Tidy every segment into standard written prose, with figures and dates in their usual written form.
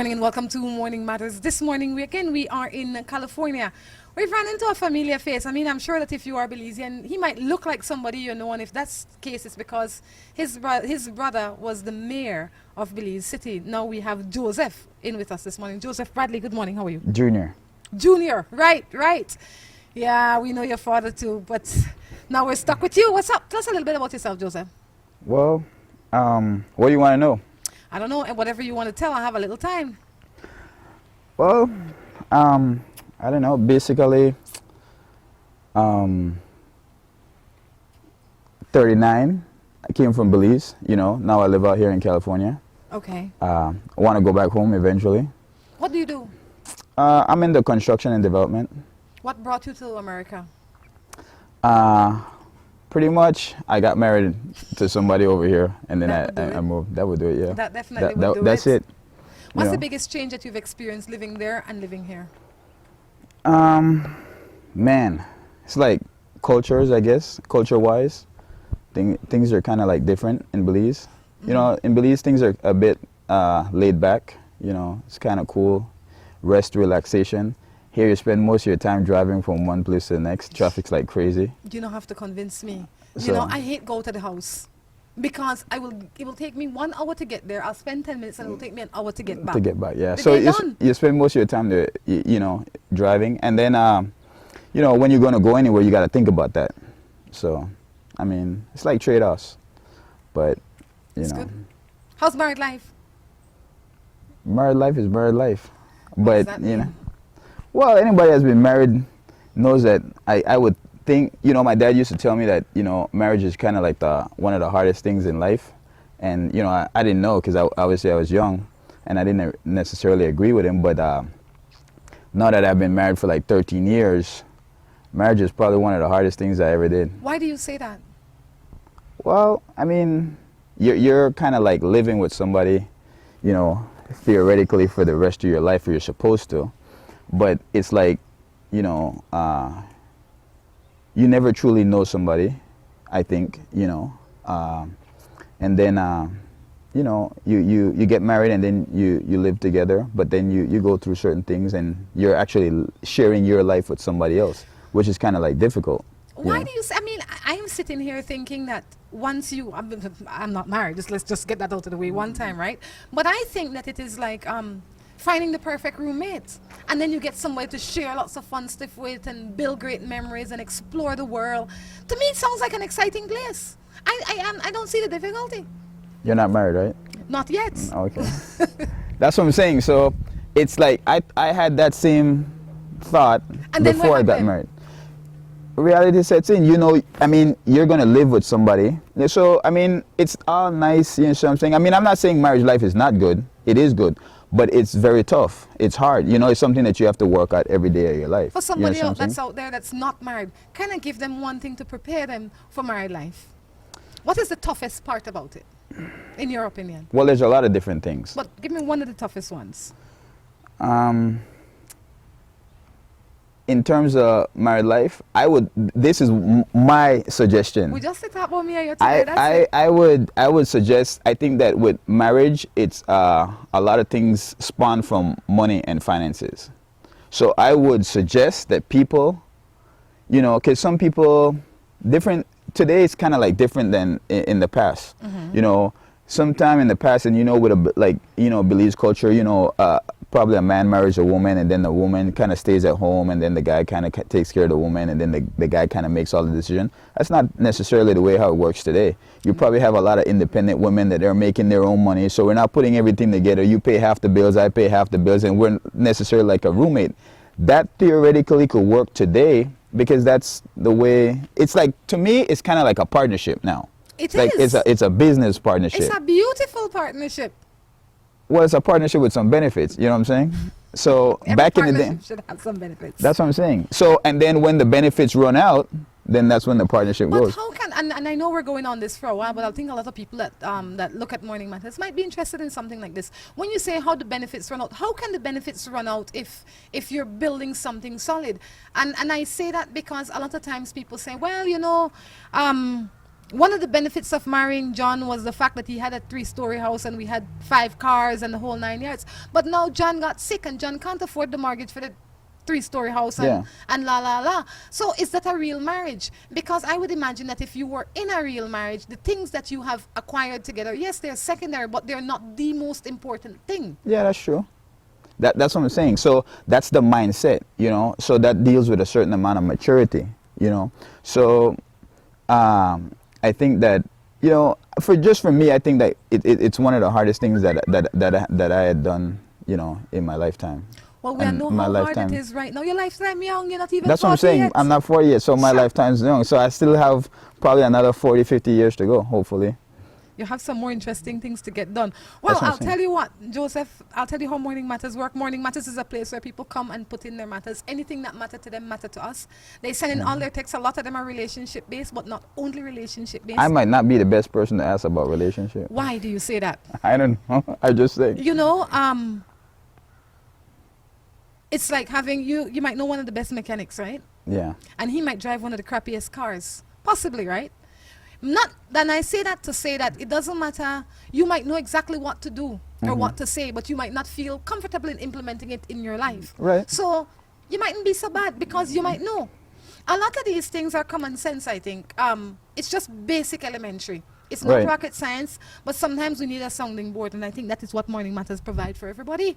morning and welcome to Morning Matters. This morning we are in California. We've run into a familiar face. I mean, I'm sure that if you are Belizean, he might look like somebody you know, and if that's the case, it's because his brother was the mayor of Belize City. Now we have Joseph in with us this morning. Joseph Bradley, good morning. How are you? Junior. Junior, right. Yeah, we know your father too, but now we're stuck with you. What's up? Tell us a little bit about yourself, Joseph. Well, what do you want to know? I don't know, and whatever you want to tell, I have a little time. Well, I don't know. Basically, 39. I came from Belize, you know. Now I live out here in California. Okay. I want to go back home eventually. What do you do? I'm in the construction and development. What brought you to America? Pretty much, I got married to somebody over here, and then I moved. That would do it, yeah. That definitely would do that's it. What's the biggest change that you've experienced living there and living here? Man, it's like cultures, I guess, culture-wise. Things are kind of like different in Belize. You know, in Belize, things are a bit laid back. You know, it's kind of cool. Rest, relaxation. Here you spend most of your time driving from one place to the next. Traffic's like crazy. You don't have to convince me. You know, I hate go to the house because it will take me 1 hour to get there. I'll spend 10 minutes and it will take me an hour to get back. Yeah. So you spend most of your time you know, driving, and then you know, when you're going to go anywhere, you got to think about that. So, I mean, it's like trade-offs, but you know. Good. How's married life? Married life is married life, what does that you mean? know. Well, anybody that's been married knows that I would think, you know, my dad used to tell me that, you know, marriage is kind of like one of the hardest things in life. And, you know, I didn't know because obviously I was young and I didn't necessarily agree with him. But now that I've been married for like 13 years, marriage is probably one of the hardest things I ever did. Why do you say that? Well, I mean, you're kind of like living with somebody, you know, theoretically for the rest of your life, or you're supposed to. But it's like, you know, you never truly know somebody, I think, you know. And then, you know, you get married and then you live together, but then you go through certain things and you're actually sharing your life with somebody else, which is kind of like difficult. Why do you say, I mean, I'm sitting here thinking that once I'm not married, let's just get that out of the way one time, right? But I think that it is like, finding the perfect roommate, and then you get somebody to share lots of fun stuff with and build great memories and explore the world. To me, it sounds like an exciting place. I don't see the difficulty. You're not married, right? Not yet. Okay. That's what I'm saying. So it's like I had that same thought before I got married. Reality sets in, you know. I mean, you're gonna live with somebody, so I mean, it's all nice, you know what I'm saying? I mean, I'm not saying marriage life is not good. It is good. But it's very tough. It's hard. You know, it's something that you have to work at every day of your life. For somebody else that's out there that's not married, kind of give them one thing to prepare them for married life. What is the toughest part about it, in your opinion? Well, there's a lot of different things. But give me one of the toughest ones. In terms of married life, this is my suggestion. We just talk about me and you today, I would suggest, I think that with marriage, it's a lot of things spawn from money and finances. So I would suggest that people, you know, because some people, today it's kind of like different than in the past. You know, sometime in the past, and you know, with Belize culture, you know, probably a man marries a woman, and then the woman kind of stays at home, and then the guy kind of takes care of the woman, and then the guy kind of makes all the decision. That's not necessarily the way how it works today. You probably have a lot of independent women that are making their own money, so we're not putting everything together. You pay half the bills, I pay half the bills, and we're necessarily like a roommate. That theoretically could work today because that's the way. It's like, to me, it's kind of like a partnership now. It's a business partnership. It's a beautiful partnership. Well, it's a partnership with some benefits, you know what I'm saying? So back in the day, should have some benefits. That's what I'm saying. So, and then when the benefits run out, then that's when the partnership goes. But how can, and I know we're going on this for a while, but I think a lot of people that look at Morning Matters might be interested in something like this. When you say how the benefits run out, how can the benefits run out if you're building something solid? And I say that because a lot of times people say, well, you know, one of the benefits of marrying John was the fact that he had a 3-story house and we had 5 cars and the whole 9 yards. But now John got sick and John can't afford the mortgage for the 3-story house and, Yeah. and la la la. So is that a real marriage? Because I would imagine that if you were in a real marriage, the things that you have acquired together, yes, they're secondary, but they're not the most important thing. Yeah, that's true. That's what I'm saying. So that's the mindset, you know. So that deals with a certain amount of maturity, you know. So I think that, you know, for me, I think that it's one of the hardest things that I had done, you know, in my lifetime. Well, we know how hard it is right now. Your lifetime young, you're not even That's what I'm 40 saying. yet. I'm not 40 yet, so my Sure. lifetime's young. So I still have probably another 40, 50 years to go, hopefully. You have some more interesting things to get done. Well, That's what I'm I'll saying. tell you what, Joseph, I'll tell you how Morning Matters work. Morning Matters is a place where people come and put in their matters. Anything that matter to them matter to us. They send in all their texts. A lot of them are relationship-based, but not only relationship-based. I might not be the best person to ask about relationship. Why do you say that? I don't know. I just say. You know, it's like having you might know one of the best mechanics, right? Yeah. And he might drive one of the crappiest cars. Possibly, right? Not then I say that to say that it doesn't matter. You might know exactly what to do or what to say, but you might not feel comfortable in implementing it in your life. Right. So you mightn't be so bad because you might know. A lot of these things are common sense, I think. It's just basic elementary. It's not Right. rocket science, but sometimes we need a sounding board, and I think that is what Morning Matters provide for everybody.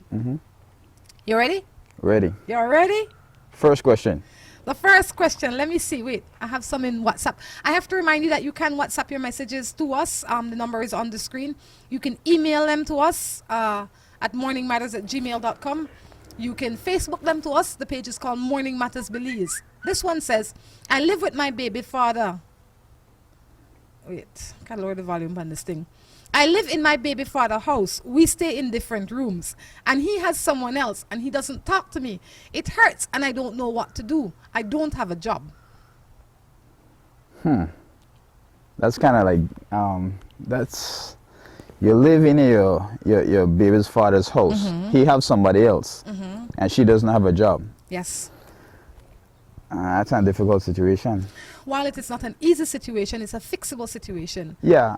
You ready? Ready. You're ready? First question. The first question, let me see. Wait, I have some in WhatsApp. I have to remind you that you can WhatsApp your messages to us. The number is on the screen. You can email them to us at morningmatters@gmail.com. You can Facebook them to us. The page is called Morning Matters Belize. This one says, I live with my baby father. Wait, can't lower the volume on this thing. I live in my baby father's house. We stay in different rooms. And he has someone else and he doesn't talk to me. It hurts and I don't know what to do. I don't have a job. That's kind of like that's you live in your baby's father's house. He have somebody else, and she doesn't have a job. Yes. That's a difficult situation. While it is not an easy situation, it's a fixable situation. Yeah.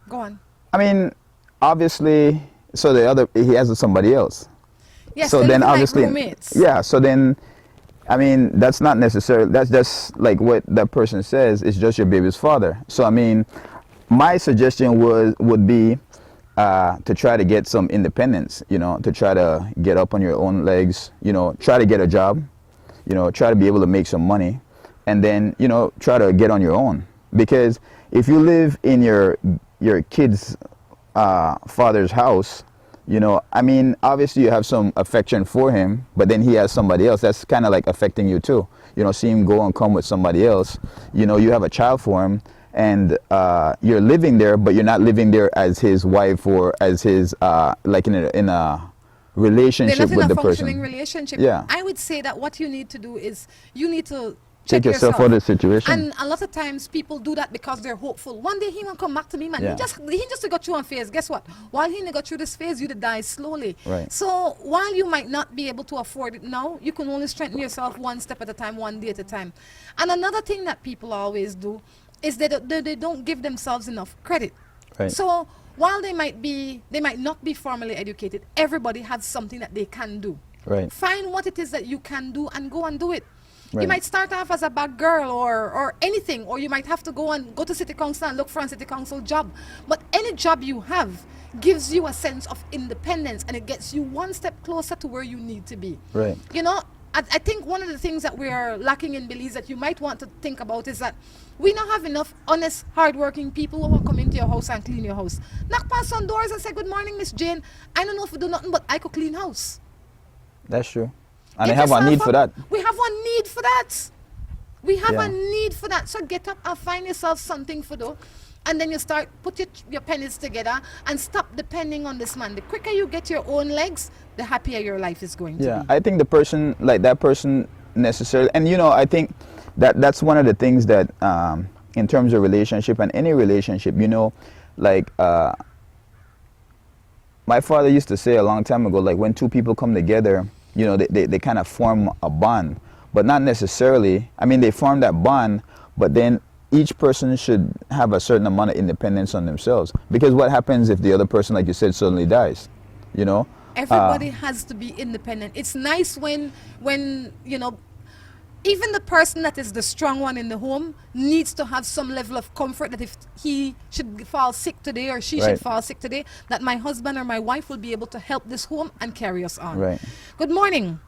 Go on. I mean, obviously, so he has somebody else. Yes, So they're then living like obviously, roommates. yeah. So then, I mean, that's not necessarily. That's just like what that person says. It's just your baby's father. So I mean, my suggestion would be to try to get some independence. You know, to try to get up on your own legs. You know, try to get a job. You know, try to be able to make some money, and then try to get on your own. Because if you live in your kid's father's house, I mean, obviously you have some affection for him, but then he has somebody else. That's kind of like affecting you too. See him go and come with somebody else. You have a child for him, and you're living there, but you're not living there as his wife or as his like in a relationship They're not with in the a functioning person. relationship. Yeah. I would say that what you need to do is you need to Take check yourself out of the situation. And a lot of times people do that because they're hopeful. One day he will come back to me, man. Yeah. He just got through one phase. Guess what? While he got through this phase, you die slowly. Right. So while you might not be able to afford it now, you can only strengthen yourself one step at a time, one day at a time. And another thing that people always do is that they don't give themselves enough credit. Right. So while they might not be formally educated, everybody has something that they can do. Right. Find what it is that you can do and go and do it. Right. You might start off as a bad girl or anything, or you might have to go to city council and look for a city council job. But any job you have gives you a sense of independence, and it gets you one step closer to where you need to be. Right. I think one of the things that we are lacking in Belize that you might want to think about is that we don't have enough honest, hardworking people who will come into your house and clean your house. Knock past on doors and say, "Good morning, Miss Jane. I don't know if we do nothing, but I could clean house." That's true. And Get they have a yourself need up. for that. We have one need for that. We have Yeah. a need for that. So get up and find yourself something to do. And then you start, put your pennies together and stop depending on this man. The quicker you get your own legs, the happier your life is going to Yeah, be. I think the person, like that person necessarily, and I think that's one of the things that in terms of relationship and any relationship, like my father used to say a long time ago, like when two people come together, they kind of form a bond, but not necessarily. I mean, they form that bond, but then each person should have a certain amount of independence on themselves. Because what happens if the other person, like you said, suddenly dies? You know? Everybody has to be independent. It's nice when you know, even the person that is the strong one in the home needs to have some level of comfort that if he should fall sick today or she Right. should fall sick today, that my husband or my wife will be able to help this home and carry us on. Right. Good morning.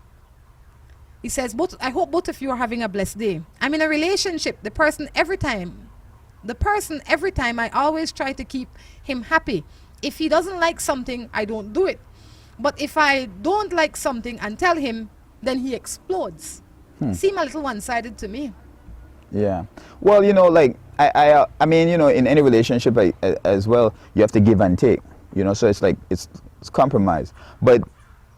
He says, I hope both of you are having a blessed day. I'm in a relationship. The person every time, I always try to keep him happy. If he doesn't like something, I don't do it. But if I don't like something and tell him, then he explodes. Seem a little one-sided to me. Yeah. Well, you know, like I mean, you know, in any relationship as well, you have to give and take. You know, so it's like it's compromise. But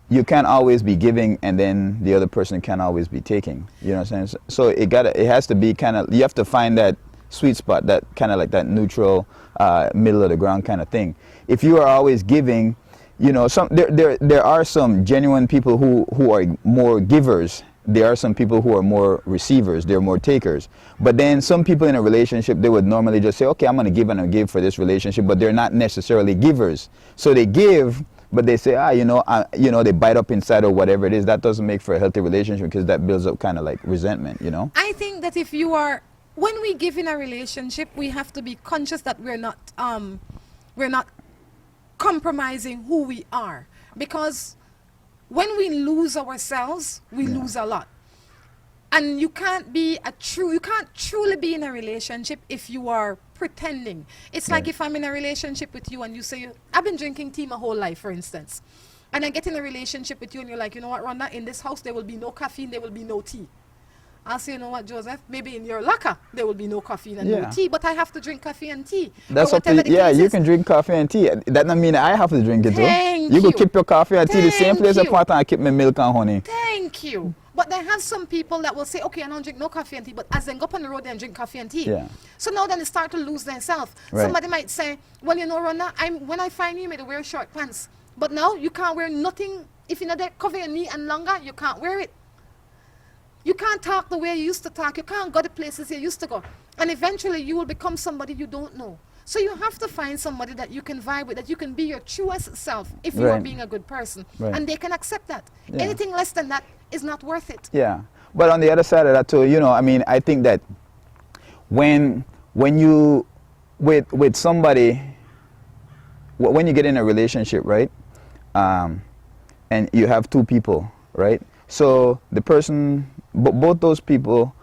you can't always be giving, and then the other person can't always be taking. You know what I'm saying? So it has to be kind of, you have to find that sweet spot, that kind of like that neutral, middle of the ground kind of thing. If you are always giving, you know, there are some genuine people who are more givers. There are some people who are more receivers. They're more takers. But then some people in a relationship, they would normally just say, okay, I'm going to give and I'll give for this relationship, but they're not necessarily givers. So they give, but they say, you know, they bite up inside or whatever it is. That doesn't make for a healthy relationship, because that builds up kind of like resentment, you know? I think that when we give in a relationship, we have to be conscious that we're not compromising who we are, because when we lose ourselves, we lose a lot. And you can't truly be in a relationship if you are pretending. It's like if I'm in a relationship with you and you say, I've been drinking tea my whole life, for instance, and I get in a relationship with you and you're like, you know what, Rhonda, in this house there will be no caffeine, there will be no tea. I'll say, you know what, Joseph, maybe in your locker there will be no coffee and no tea, but I have to drink coffee and tea. That's okay. Yeah, you can drink coffee and tea. That doesn't mean I have to drink it too. Thank you you. could keep your coffee and tea the same place apart, and I keep my milk and honey. Thank you. But they have some people that will say, okay, I don't drink no coffee and tea, but as they go up on the road, they drink coffee and tea. Yeah. So now then they start to lose themselves. Right. Somebody might say, well, you know, Rhonda, when I find you, I wear short pants. But now you can't wear nothing. If you're not cover your knee and longer, you can't wear it. You can't talk the way you used to talk. You can't go to places you used to go. And eventually you will become somebody you don't know. So you have to find somebody that you can vibe with, that you can be your truest self if you are being a good person. Right. And they can accept that. Yeah. Anything less than that is not worth it. Yeah. But on the other side of that too, you know, I mean, I think that when you, with somebody, when you get in a relationship, right, and you have two people, right, so the person, both those people,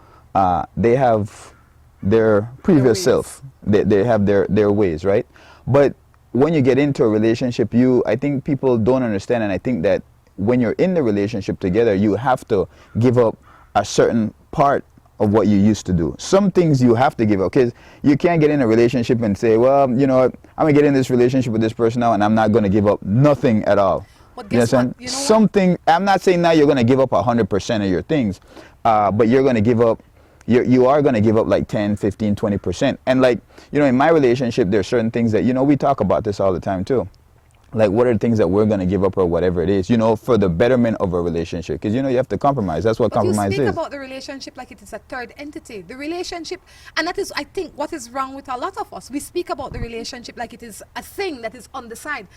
they have their previous self. They have their ways, right? But when you get into a relationship, I think people don't understand, and I think that when you're in the relationship together, you have to give up a certain part of what you used to do. Some things you have to give up, because you can't get in a relationship and say, well, you know, I'm going to get in this relationship with this person now, and I'm not going to give up nothing at all. But guess what? You know Something, I'm not saying now you're going to give up 100% of your things, but you're going to give up, you are going to give up like 10, 15, 20%. And like, you know, in my relationship, there are certain things that, you know, we talk about this all the time too. Like, what are the things that we're going to give up or whatever it is, you know, for the betterment of a relationship? Because, you know, you have to compromise. That's what compromise is. You speak about the relationship like it is a third entity. The relationship, and that is, I think, what is wrong with a lot of us. We speak about the relationship like it is a thing that is on the side.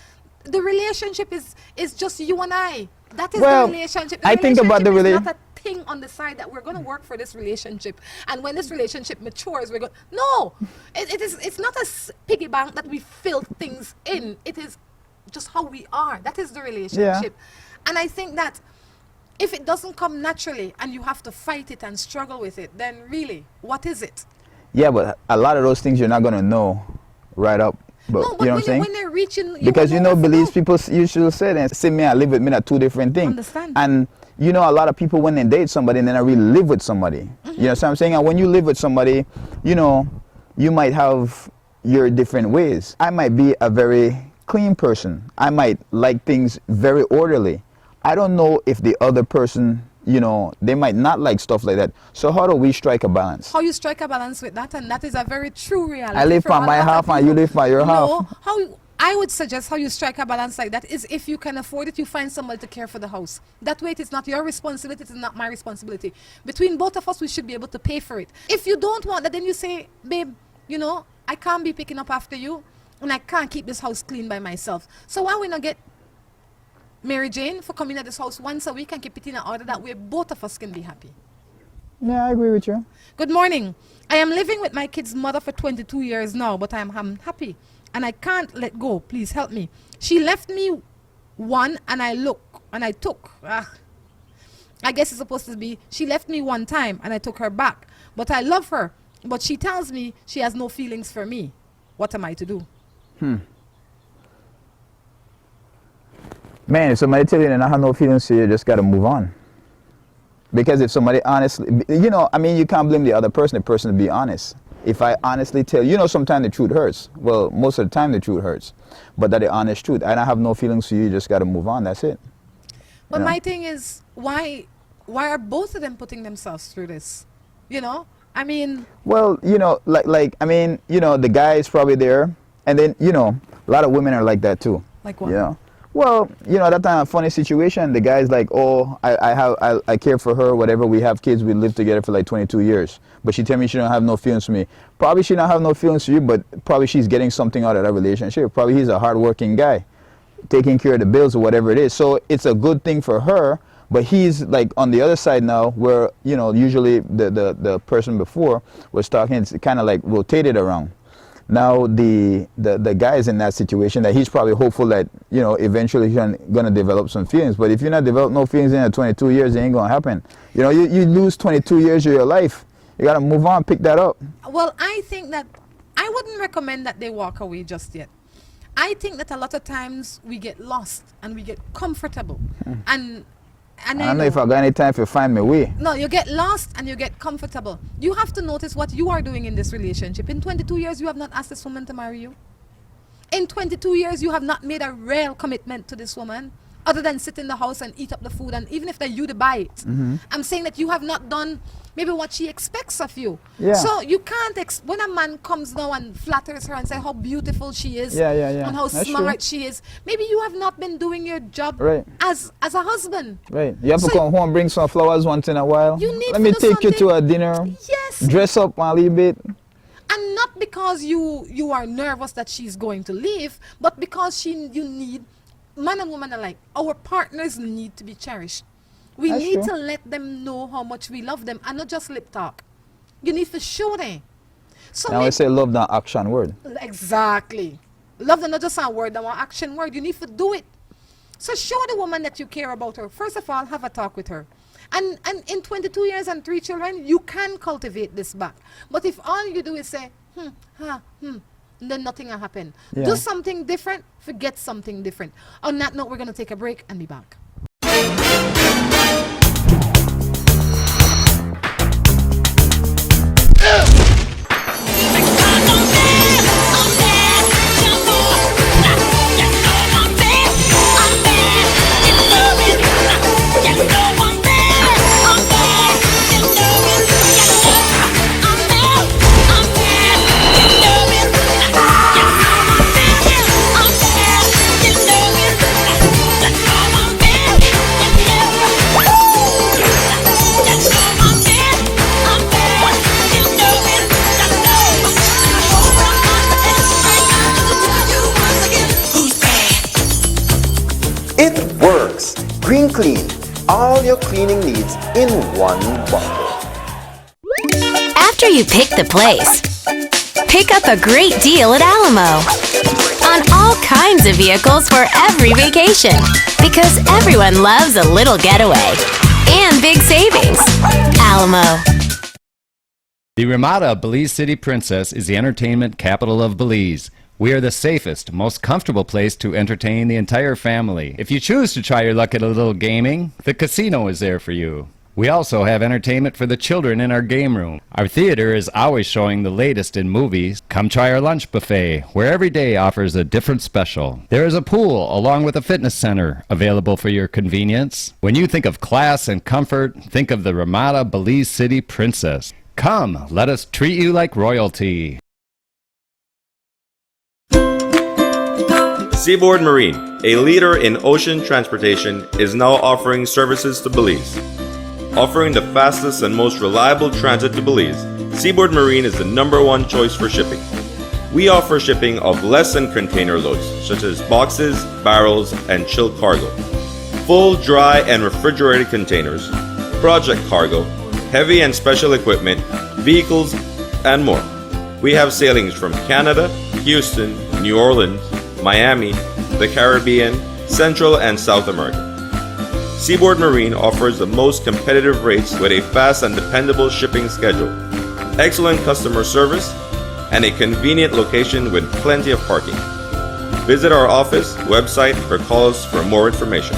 The relationship is just you and I. That is the relationship. The I think about the relationship is not a thing on the side that we're going to work for this relationship. And when this relationship matures, we're going, no. It's not a piggy bank that we fill things in. It is just how we are. That is the relationship. Yeah. And I think that if it doesn't come naturally and you have to fight it and struggle with it, then really, what is it? Yeah, but a lot of those things you're not going to know right up. But, no, but you know what I'm saying? When they're reaching, because you know, beliefs people usually say, and say me and live with me are two different things. Understand. And you know, a lot of people when they date somebody and then I really live with somebody. Mm-hmm. You know what I'm saying? And when you live with somebody, you know, you might have your different ways. I might be a very clean person. I might like things very orderly. I don't know if the other person, you know, they might not like stuff like that. So how do we strike a balance? How you strike a balance with that, and that is a very true reality. I live by my half and you live by your half. I would suggest how you strike a balance like that is if you can afford it, you find somebody to care for the house. That way it is not your responsibility, it is not my responsibility. Between both of us, we should be able to pay for it. If you don't want that, then you say, babe, you know, I can't be picking up after you and I can't keep this house clean by myself. So why we not get Mary Jane for coming at this house once a week and keep it in order, that way both of us can be happy. Yeah, I agree with you. Good morning. I am living with my kid's mother for 22 years now, but I'm happy and I can't let go. Please help me. She left me one and I took. I guess it's supposed to be, she left me one time and I took her back. But I love her. But she tells me she has no feelings for me. What am I to do? Man, if somebody tell you they don't have no feelings for you, you just got to move on. Because if somebody honestly, you know, I mean, you can't blame the other person, the person to be honest. If I honestly tell you, know, sometimes the truth hurts. Well, most of the time the truth hurts. But that's the honest truth. I don't have no feelings for you, you just got to move on. That's it. But my thing is, why are both of them putting themselves through this? You know, I mean. Well, you know, I mean, you know, the guy is probably there. And then, you know, a lot of women are like that too. Like what? You know? Well, you know, that time a funny situation, the guy's like, oh, I care for her, whatever, we have kids, we live together for like 22 years. But she tell me she don't have no feelings for me. Probably she don't have no feelings for you, but probably she's getting something out of that relationship. Probably he's a hardworking guy, taking care of the bills or whatever it is. So it's a good thing for her, but he's like on the other side now where, you know, usually the person before was talking, it's kind of like rotated around. Now the guy is in that situation that he's probably hopeful that, you know, eventually he's gonna develop some feelings. But if you're not develop no feelings in 22 years, it ain't gonna happen. You know, you lose 22 years of your life. You gotta move on, pick that up. Well, I think that I wouldn't recommend that they walk away just yet. I think that a lot of times we get lost and we get comfortable. And I don't know if I got any time to find my way. No, you get lost and you get comfortable. You have to notice what you are doing in this relationship. In 22 years, you have not asked this woman to marry you. In 22 years, you have not made a real commitment to this woman other than sit in the house and eat up the food, and even if they're you to buy it. I'm saying that you have not done maybe what she expects of you. Yeah. So you can't, when a man comes now and flatters her and say how beautiful she is and how That's smart true. she is, maybe you have not been doing your job as a husband. Right. You have to come home and bring some flowers once in a while. You need Let me to do take you to something. a dinner. Yes. Dress up a little bit. And not because you are nervous that she's going to leave, but because you need, man and woman alike, our partners need to be cherished. We That's need true. to let them know how much we love them and not just lip talk. You need to show them. So Now I say love, not action word. exactly. Love them not just a word, but an action word. You need to do it. So show the woman that you care about her. First of all, have a talk with her. And in 22 years and 3 children, you can cultivate this back. But if all you do is say, then nothing will happen. Yeah. Do something different, forget something different. On that note, we're going to take a break and be back. It works! Green Clean. All your cleaning needs in one bottle. After you pick the place, pick up a great deal at Alamo on all kinds of vehicles for every vacation, because everyone loves a little getaway and big savings. Alamo. The Ramada Belize City Princess is the entertainment capital of Belize. We are the safest, most comfortable place to entertain the entire family. If you choose to try your luck at a little gaming, the casino is there for you. We also have entertainment for the children in our game room. Our theater is always showing the latest in movies. Come try our lunch buffet, where every day offers a different special. There is a pool along with a fitness center available for your convenience. When you think of class and comfort, think of the Ramada Belize City Princess. Come, let us treat you like royalty. Seaboard Marine, a leader in ocean transportation, is now offering services to Belize. Offering the fastest and most reliable transit to Belize, Seaboard Marine is the #1 choice for shipping. We offer shipping of less than container loads, such as boxes, barrels, and chilled cargo. Full, dry, and refrigerated containers, project cargo, heavy and special equipment, vehicles, and more. We have sailings from Canada, Houston, New Orleans, Miami, the Caribbean, Central and South America. Seaboard Marine offers the most competitive rates with a fast and dependable shipping schedule, excellent customer service, and a convenient location with plenty of parking. Visit our office, website, or call us for more information.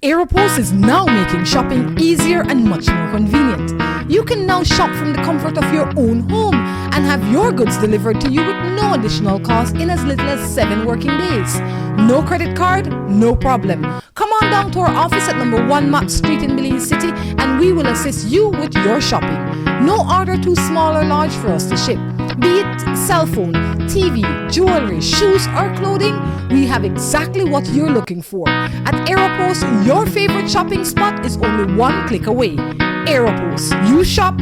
Aeropost is now making shopping easier and much more convenient. You can now shop from the comfort of your own home and have your goods delivered to you with no additional cost in as little as 7 working days. No credit card? No problem. Come on down to our office at #1 Mott Street in Belize City and we will assist you with your shopping. No order too small or large for us to ship. Be it cell phone, TV, jewelry, shoes or clothing, we have exactly what you're looking for. At Aeropost, your favorite shopping spot is only 1 click away. Aeropost. You shop,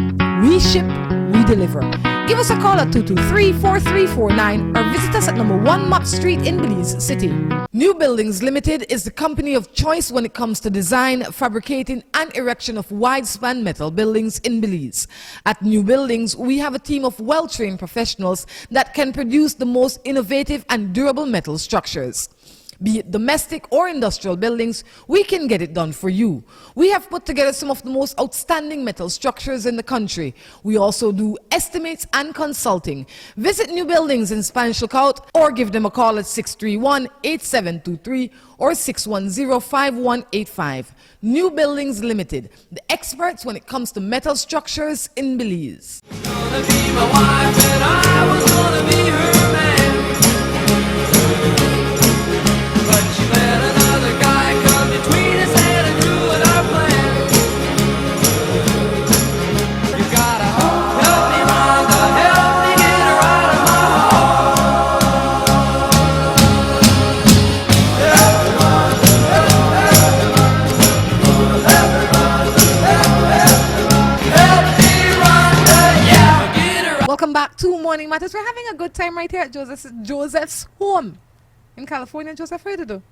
we ship, we deliver. Give us a call at 223-4349 or visit us at #1 Mott Street in Belize City. New Buildings Limited is the company of choice when it comes to design, fabricating and erection of wide-span metal buildings in Belize. At New Buildings, we have a team of well-trained professionals that can produce the most innovative and durable metal structures. Be it domestic or industrial buildings, we can get it done for you. We have put together some of the most outstanding metal structures in the country. We also do estimates and consulting. Visit New Buildings in Spanish Lookout or give them a call at 631-8723 or 610-5185. New Buildings Limited, the experts when it comes to metal structures in Belize. Gonna be my wife and I was gonna be her man. But she let another guy come between us and ruin our plan. You gotta help me, Rhonda, help me get her out of my heart. Help me, Rhonda, help me, yeah. Get her out. Welcome back to Morning Matters. We're having a good time right here at Joseph's home in California. Joseph, what do you do?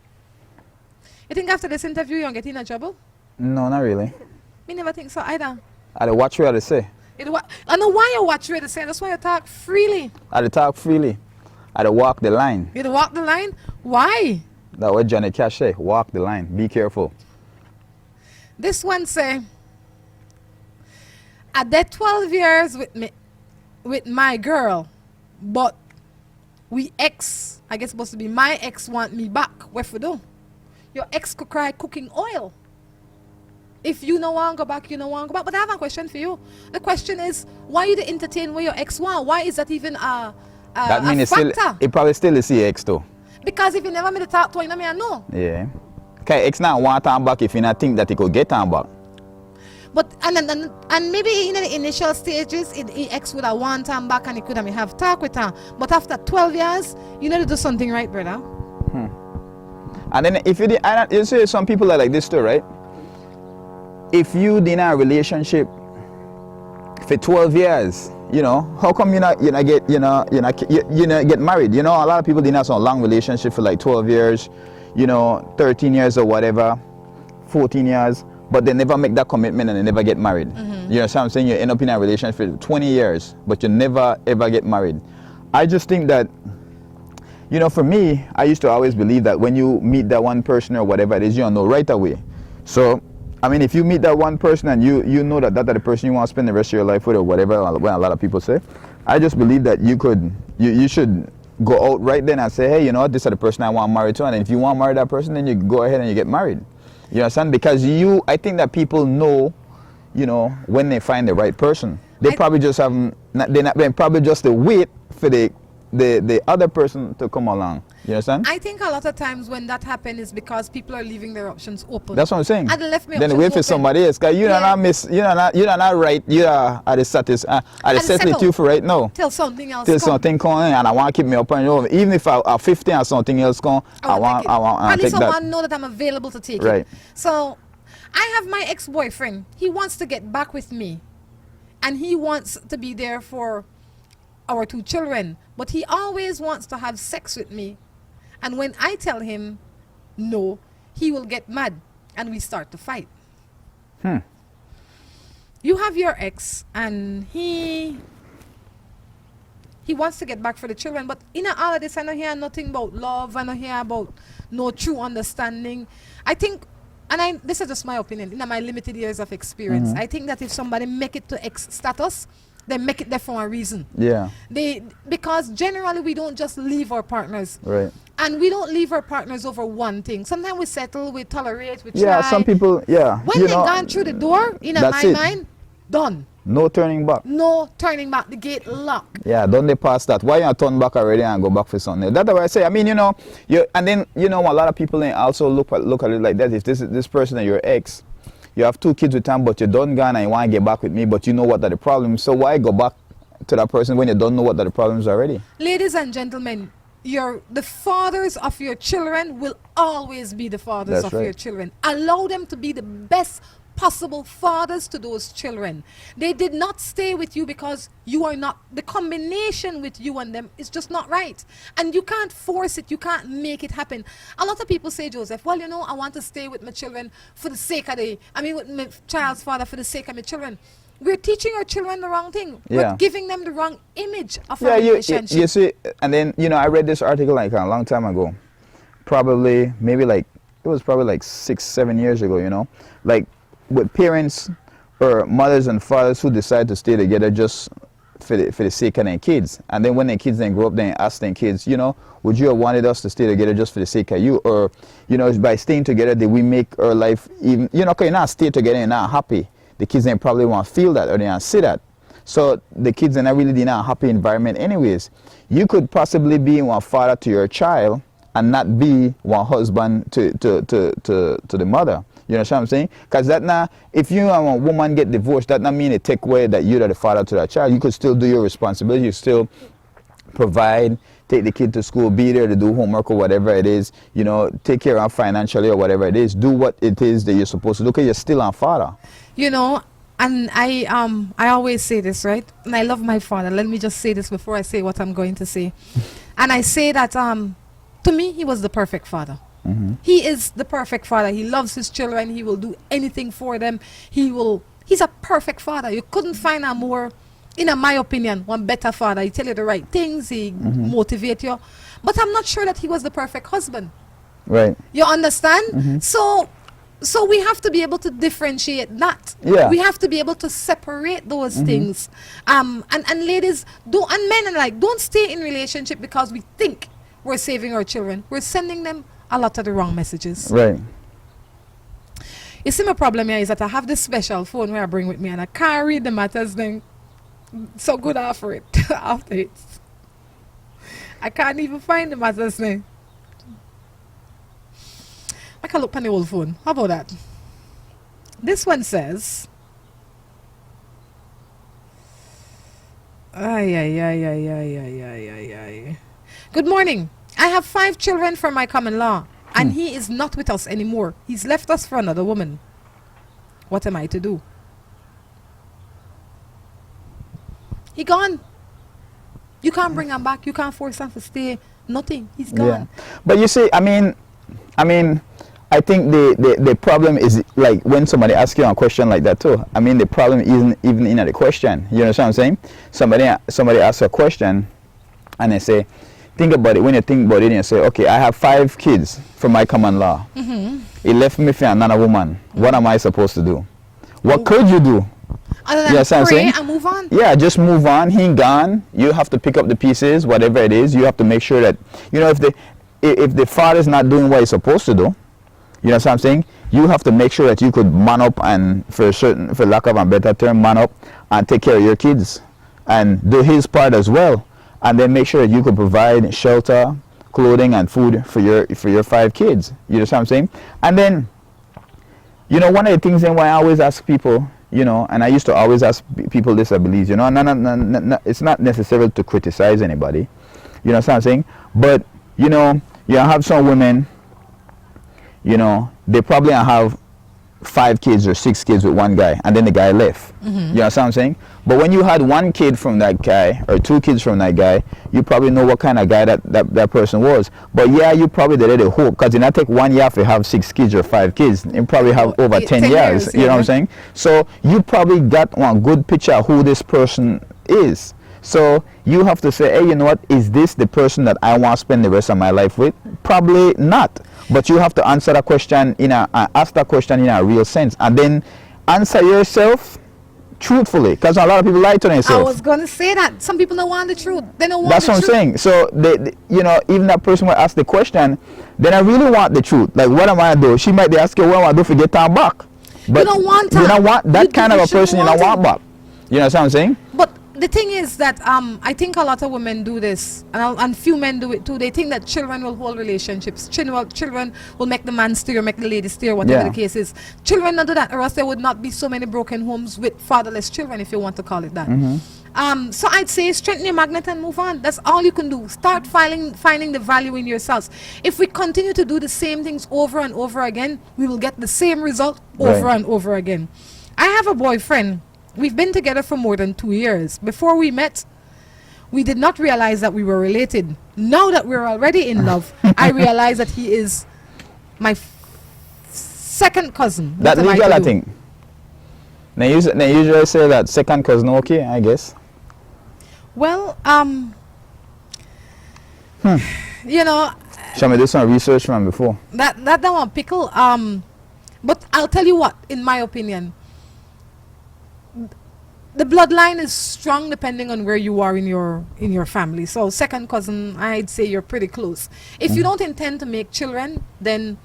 You think after this interview you're getting in trouble? No, not really. Me never think so either. I dey watch what they say. I know why you watch what they say. That's why you talk freely. I dey talk freely. I dey walk the line. You walk the line? Why? That's what Johnny Cash say. Walk the line. Be careful. This one say, I did 12 years with my girl, but I guess supposed to be my ex want me back. What for do? Your ex could cry cooking oil. If you no want to go back, you no want to go back. But I have a question for you. The question is, why you to entertain what your ex want? Why is that even a factor? It probably still is your ex too. Because if you never made a talk to him, I know. Yeah. Okay, ex not want him back if you not think that he could get him back. But and maybe in the initial stages, the ex would have want him back and he could have talk with her. But after 12 years, you need to do something right, brother. And then if you see some people are like this too, right? If you in a relationship for 12 years, you know, how come you not get married? You know, a lot of people didn't have some long relationship for like 12 years, 13 years or whatever, 14 years. But they never make that commitment and they never get married. You know what I'm saying? You end up in a relationship for 20 years, but you never ever get married. I just think that, for me, I used to always believe that when you meet that one person or whatever it is, you know right away. So, I mean, if you meet that one person and you know that that's the person you want to spend the rest of your life with or whatever, when a lot of people say, I just believe that you should go out right then and say, hey, you know what, this is the person I want to marry to. And if you want to marry that person, then you go ahead and you get married. You understand? Because I think that people know, when they find the right person. They probably just probably just wait for the the other person to come along. You understand? I think a lot of times when that happens is because people are leaving their options open. That's what I'm saying. And they left me Then options wait for open. somebody else. Cause you Yeah. don't miss. You don't not right. You are at the status. At the settle settle. you for right now. Till something else Till come. something come in, and I want to keep me up and over. Even if I 50 and something else come, I want At take least I that. want to know that I'm available to take Right. it. So I have my ex-boyfriend. He wants to get back with me. And he wants to be there for our 2 children. But he always wants to have sex with me. And when I tell him no, he will get mad and we start to fight. You have your ex and he wants to get back for the children, but in all of this, I don't hear nothing about love. I don't hear about no true understanding. I think, and this is just my opinion, in my limited years of experience, I think that if somebody make it to ex status, they make it there for a reason. Yeah. Because generally we don't just leave our partners. Right. And we don't leave our partners over one thing. Sometimes we settle, we tolerate, we Yeah. try. Some people. Yeah. When you they know, gone through the door, in my that's it. mind, done. No turning back. No turning back, the gate locked. Yeah, don't they pass that? Why you turn back already and go back for something? That's what I say. I mean, you know, and then a lot of people also look at it like that. If this person is your ex, you have 2 kids with them, but you done gone and you want to get back with me, but you know what are the problems. So why go back to that person when you don't know what are the problems already? Ladies and gentlemen, the fathers of your children will always be the fathers That's of right. your children. Allow them to be the best possible fathers to those children. They did not stay with you because you are not, the combination with you and them is just not right. And you can't force it, you can't make it happen. A lot of people say, Joseph, well, I want to stay with my children for the sake of with my child's father for the sake of my children. We're teaching our children the wrong thing. Yeah. We're giving them the wrong image of Yeah, a you relationship. see, and then, I read this article like a long time ago. It was probably like 6-7 years ago, like with parents or mothers and fathers who decide to stay together just for the sake of their kids. And then when their kids then grow up, then ask their kids, would you have wanted us to stay together just for the sake of you? Or, by staying together, did we make our life even, because you're not stay together and not happy. The kids then probably won't feel that or they won't see that. So the kids are not really in a happy environment anyways. You could possibly be one father to your child and not be one husband to the mother. You know what I'm saying? Because if you and a woman get divorced, that not mean it take away that you're the father to that child. You could still do your responsibility. You still provide, take the kid to school, be there to do homework or whatever it is. Take care of financially or whatever it is. Do what it is that you're supposed to do because you're still a father. And I always say this, right? And I love my father. Let me just say this before I say what I'm going to say. And I say that to me, he was the perfect father. Mm-hmm. He is the perfect father. He loves his children. He will do anything for them. He's a perfect father. You couldn't find a more, in my opinion, one better father. He tell you the right things. He motivate you. But I'm not sure that he was the perfect husband. Right. You understand? So we have to be able to differentiate that. Yeah. We have to be able to separate those things. And ladies, and men alike, don't stay in relationship because we think we're saving our children. We're sending them a lot of the wrong messages. Right. You see, my problem here is that I have this special phone where I bring with me and I can't read the matters then. So good after it. After it. I can't even find the matters then. I can look on the old phone. How about that? This one says, good morning. I have 5 children from my common law, and he is not with us anymore. He's left us for another woman. What am I to do? He gone. You can't bring him back. You can't force him to stay. Nothing. He's gone. Yeah. But you see, I mean, I think the problem is like when somebody asks you a question like that too. I mean, the problem isn't even in the question. You know what I'm saying? Somebody asks a question, and they say, think about it. When you think about it, and you say, okay, I have 5 kids from my common law. He left me for another woman. What am I supposed to do? What could you do? Other than Yes, I'm pray saying? and move on. Yeah, just move on. He gone. You have to pick up the pieces, whatever it is. You have to make sure that, if the father's not doing what he's supposed to do, you know what I'm saying? You have to make sure that you could man up and, for lack of a better term, man up and take care of your kids and do his part as well. and then make sure that you could provide shelter, clothing, and food for your 5 kids. You know what I'm saying? And then, you know, one of the things then why I always ask people, you know, and I used to always ask people this, I believe, you know, no, it's not necessary to criticize anybody. You know what I'm saying? But, you know, you have some women, you know, they probably have 5 kids or 6 kids with one guy, and then the guy left. You know what I'm saying? But when you had 1 kid from that guy or 2 kids from that guy, you probably know what kind of guy that person was. But yeah, you probably did it hope, because it not take 1 year to have 6 kids or 5 kids. You probably have over 10 years. You know what I'm saying? So you probably got one good picture of who this person is. So you have to say, hey, you know what? Is this the person that I want to spend the rest of my life with? Probably not. But you have to answer that question ask that question in a real sense, and then answer yourself truthfully, because a lot of people lie to themselves. I was going to say that some people don't want the truth. They don't want That's the what I'm truth. saying. So you know, even that person will ask the question, then I really want the truth. Like, what am I gonna do? She might be asking, what am I do to get time back? But you don't want you don't want that You kind of a person. You don't want it. back. You know what I'm saying? But the thing is that I think a lot of women do this, and few men do it too. They think that children will hold relationships. Children will make the man steer, make the lady steer, whatever Yeah. the case is. Children don't do that, or else there would not be so many broken homes with fatherless children, if you want to call it that. So I'd say strengthen your magnet and move on. That's all you can do. Start finding the value in yourselves. If we continue to do the same things over and over again, we will get the same result over Right. and over again. I have a boyfriend. We've been together for more than 2 years. Before we met, we did not realize that we were related. Now that we're already in love, I realize that he is my second cousin. That What am I legal, to I do? think. They usually say that second cousin okay, I guess. Well, you know, Shall we do some research from before? that one pickle. But I'll tell you what, in my opinion, the bloodline is strong depending on where you are in your family. So second cousin, I'd say you're pretty close. If you don't intend to make children, then,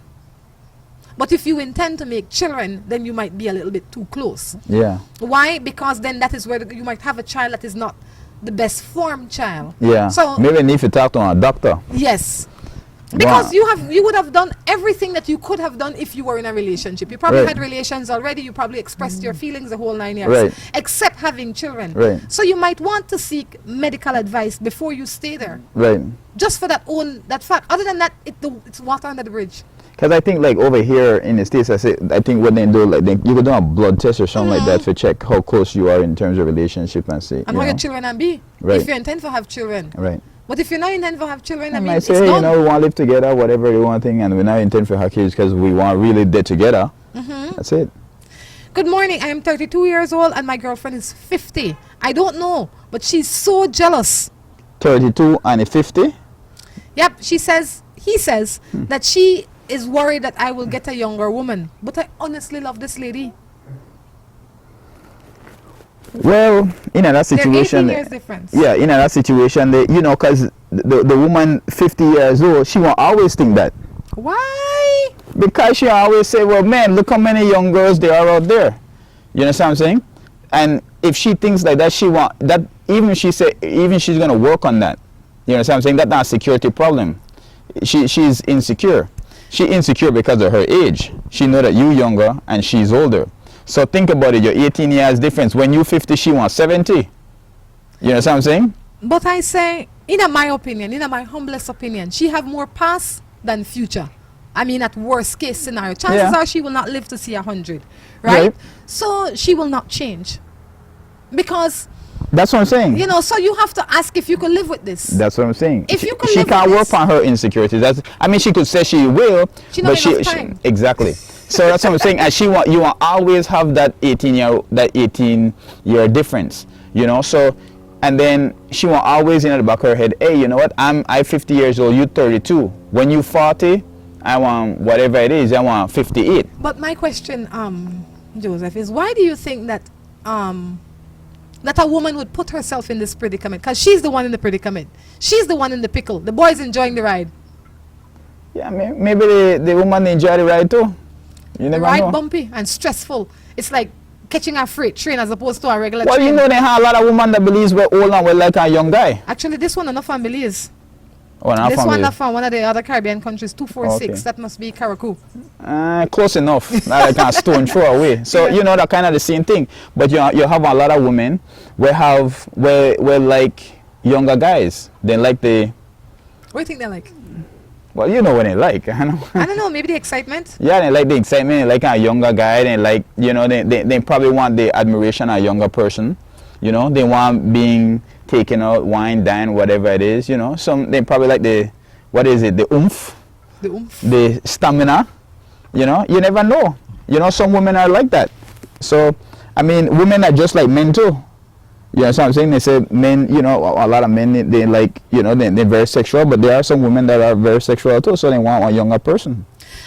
but if you intend to make children, then you might be a little bit too close. Yeah. Why? Because then that is where you might have a child that is not the best formed child. Yeah. So maybe need to talk to a doctor. yes. Because Wow. you would have done everything that you could have done if you were in a relationship. You probably Right. had relations already. You probably expressed your feelings the whole 9 years, Right. except having children. Right. So you might want to seek medical advice before you stay there, Right. just for that fact. Other than that, it's water under the bridge. Because I think like over here in the States, I think what they do, like you could do a blood test or something like that to check how close you are in terms of relationship and see. And how your children can be. Right. If you intend to have children. Right. But if you're not intend to have children, I I mean, might it's say, hey, you done. know, we want to live together, whatever you want thing, and we now intend for have kids because we want really live together. That's it. Good morning. I am 32 years old and my girlfriend is 50. I don't know, but she's so jealous. 32 and a 50. Yep, he says that she is worried that I will get a younger woman. But I honestly love this lady. Well, in that They're 18 situation, years difference. yeah, in that situation, you know, because the woman 50 years old, she won't always think that. Why? Because she always say, well, man, look how many young girls there are out there. You know what I'm saying? And if she thinks like that, she want that, even she's going to work on that. You know what I'm saying? That's not a security problem. She's insecure. She's insecure because of her age. She know that you younger and she's older. So think about it, you're 18 years difference. When you 50, she wants 70. You know what I'm saying? But I say, in my opinion, in my humblest opinion, she have more past than future. I mean, at worst case scenario, chances are she will not live to see 100, right? Right. So she will not change, because That's what I'm saying. you know. So you have to ask if you can live with this. That's what I'm saying. If you could she live can't with work this- on her insecurities. I mean, she could say she will, She not but enough time. exactly. So that's what I'm saying. And you want always have that 18-year difference. You know. So, and then she want always in the back of her head, hey, you know what? I'm 50 years old. You 32. When you 40, I want whatever it is. I want 58. But my question, Joseph, is why do you think that that a woman would put herself in this predicament? Because she's the one in the predicament. She's the one in the pickle. The boy's enjoying the ride. Yeah, maybe the woman enjoy the ride too. You The never ride know. bumpy and stressful. It's like catching a freight train as opposed to a regular Well, train. you know, they have a lot of women that believes we're old and we're like a young guy. Actually, this one enough family is. Oh, not This family. one not from one of the other Caribbean countries, 246. Okay. That must be Caracou. Close enough. Not like a stone throw away. So you know that kind of the same thing. But you have a lot of women we're like younger guys. They like the What do you think they're like? well, you know what they like. I know. I don't know, maybe the excitement? Yeah, they like the excitement. They like a younger guy. They like they probably want the admiration of a younger person. You know, they want being taken out, wine, dine, whatever it is. You know, they probably like the oomph. The oomph. The stamina, you know, you never know. You know, some women are like that. So, I mean, women are just like men too. You know what I'm saying? They say men, you know, a lot of men, they like, you know, they're very sexual, but there are some women that are very sexual too, so they want a younger person.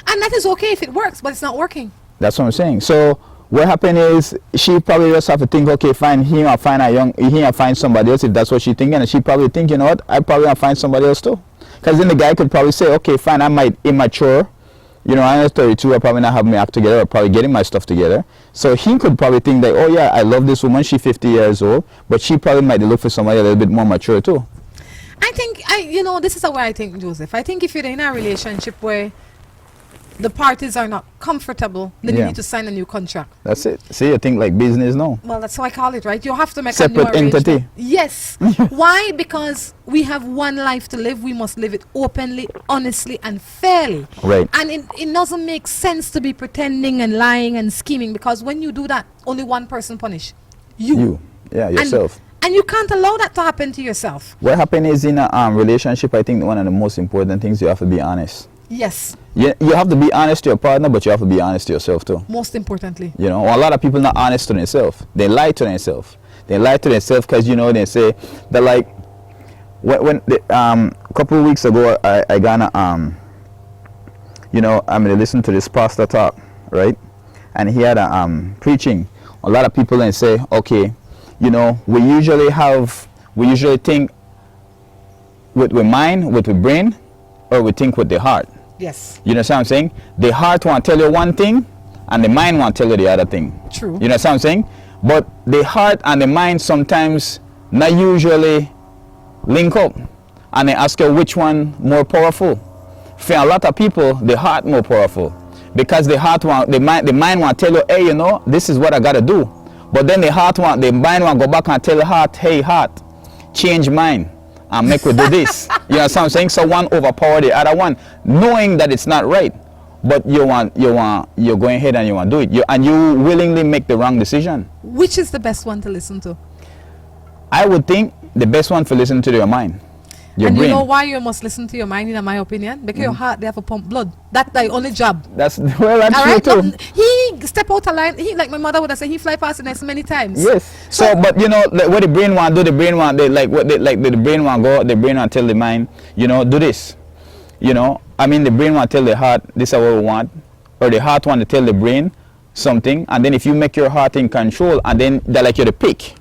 And that is okay if it works, but it's not working. That's what I'm saying. So, what happened is, she probably just have to think, okay, fine, he will find somebody else if that's what she thinking, and she probably think, you know what, I probably will find somebody else too. Because then the guy could probably say, okay, fine, I might immature. You know, I'm 32, I probably not have my act together, or probably getting my stuff together. So he could probably think that, oh yeah, I love this woman, she's 50 years old, but she probably might look for somebody a little bit more mature too. I think, you know, this is the way I think, Joseph. I think if you're in a relationship where the parties are not comfortable, then you Yeah. need to sign a new contract. That's it. See, you think like business now. Well, that's how I call it, right? You have to make Separate a new arrangement. entity. Yes. Why? Because we have one life to live. We must live it openly, honestly, and fairly. Right. And it doesn't make sense to be pretending and lying and scheming, because when you do that, only one person punish. You. Yeah, And- yourself. And you can't allow that to happen to yourself. What happened is, in a relationship, I think one of the most important things, you have to be honest. Yes. You have to be honest to your partner, but you have to be honest to yourself too. Most importantly. You know, a lot of people not honest to themselves. They lie to themselves. They lie to themselves because, you know, they say, they're like, a couple of weeks ago, I got you know, I mean, listen to this pastor talk, right? And he had a preaching. A lot of people then say, okay, you know, we usually think with the mind, with the brain, or we think with the heart. Yes. You know what I'm saying? The heart want to tell you one thing, and the mind want to tell you the other thing. True. You know what I'm saying? But the heart and the mind sometimes not usually link up, and they ask you which one more powerful. For a lot of people, the heart more powerful, because the mind want to tell you, hey, you know, this is what I gotta do. But then the mind want to go back and tell the heart, hey, heart, change mind and make we do this. You know what I'm saying? So one overpower the other one, knowing that it's not right, but you're going ahead and you want to do it. And you willingly make the wrong decision. Which is the best one to listen to? I would think the best one for listening to your mind, your And brain. you know why you must listen to your mind, in my opinion? Because your heart, they have to pump blood. That's the only job. That's well, that's All true right? too. But he step out a line. He, like my mother would have said, he fly past the nest many times. Yes. So, but you know, like, what the brain want do, the brain want the brain want go, the brain want tell the mind, you know, do this. You know, I mean, the brain want tell the heart, this is what we want, or the heart want to tell the brain something, and then if you make your heart in control, and then they're like you're the pick.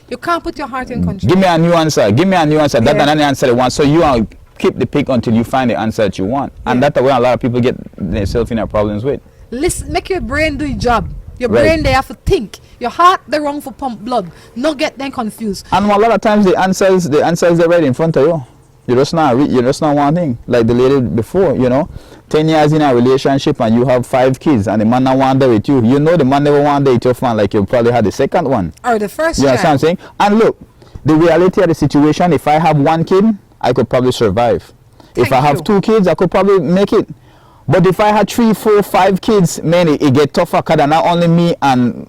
You can't put your heart in control. Give me a new answer. Give me a new answer. That's Yeah. another answer they want. So you are keep the pick until you find the answer that you want, and that's the way a lot of people get themselves in their problems with. Listen, make your brain do its job. Your Right. brain, they have to think. Your heart, they wrong for pump blood. Not get them confused. And a lot of times the answers are right in front of you. You just not one thing. Like the lady before, you know, 10 years in a relationship and you have 5 kids and the man not want to date with you. You know the man never want to date your man, like you probably had the second one. Or the first You understand what I'm saying? And look, the reality of the situation, if I have 1 kid, I could probably survive. If Thank I have you. 2 kids, I could probably make it. But if I had 3, 4, 5 kids, man, it get tougher because not only me and